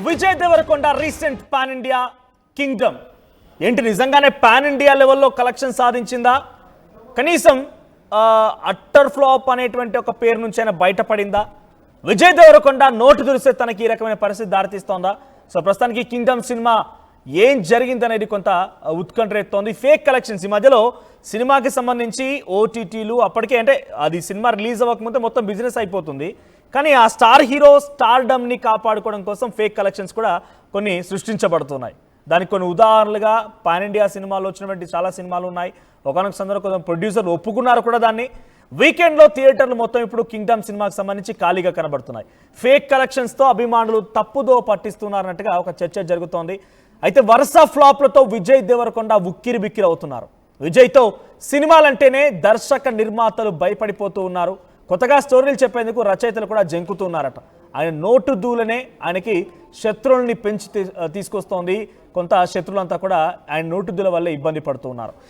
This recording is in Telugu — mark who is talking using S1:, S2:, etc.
S1: Vijay Deverakonda recent pan India Kingdom ఏంటి నిజంగానే పాన్ ఇండియా లెవెల్లో కలెక్షన్ సాధించిందా? కనీసం అట్టర్ ఫ్లాప్ అనేటువంటి ఒక పేరు నుంచి అయినా బయటపడిందా? విజయ్ దేవరకొండ నోటు దురిస్తే తనకి ఈ రకమైన పరిస్థితి దారితీస్తోందా? సో ప్రస్తుతానికి కింగ్డమ్ సినిమా ఏం జరిగిందనేది కొంత ఉత్కంఠ రేపుతోంది. ఫేక్ కలెక్షన్స్ ఈ మధ్యలో సినిమాకి సంబంధించి ఓటీటీలు అప్పటికే అంటే అది సినిమా రిలీజ్ అవ్వకముందే మొత్తం బిజినెస్ అయిపోతుంది. కానీ ఆ స్టార్ హీరో స్టార్డమ్ని కాపాడుకోవడం కోసం ఫేక్ కలెక్షన్స్ కూడా కొన్ని సృష్టించబడుతున్నాయి. దానికి కొన్ని ఉదాహరణలుగా పాన్ ఇండియా సినిమాలో వచ్చినటువంటి చాలా సినిమాలు ఉన్నాయి. ఒకనొక సందర్భంలో ప్రొడ్యూసర్లు ఒప్పుకున్నారు కూడా దాన్ని. వీకెండ్లో థియేటర్లు మొత్తం ఇప్పుడు కింగ్డమ్ సినిమాకి సంబంధించి ఖాళీగా కనబడుతున్నాయి. ఫేక్ కలెక్షన్స్తో అభిమానులు తప్పుదో పట్టిస్తున్నారన్నట్టుగా ఒక చర్చ జరుగుతోంది. అయితే వరుస ఫ్లాప్లతో విజయ్ దేవరకొండ ఉక్కిరి బిక్కిరి అవుతున్నారు. విజయ్తో సినిమాలంటేనే దర్శక నిర్మాతలు భయపడిపోతూ ఉన్నారు. కొత్తగా స్టోరీలు చెప్పేందుకు రచయితలు కూడా జంకుతున్నారట. ఆయన నోటు దూలనే ఆయనకి శత్రువుల్ని పెంచి తీసుకొస్తోంది. కొంత శత్రువులంతా కూడా ఆయన నోటు దూల వల్ల ఇబ్బంది పడుతూ ఉన్నారు.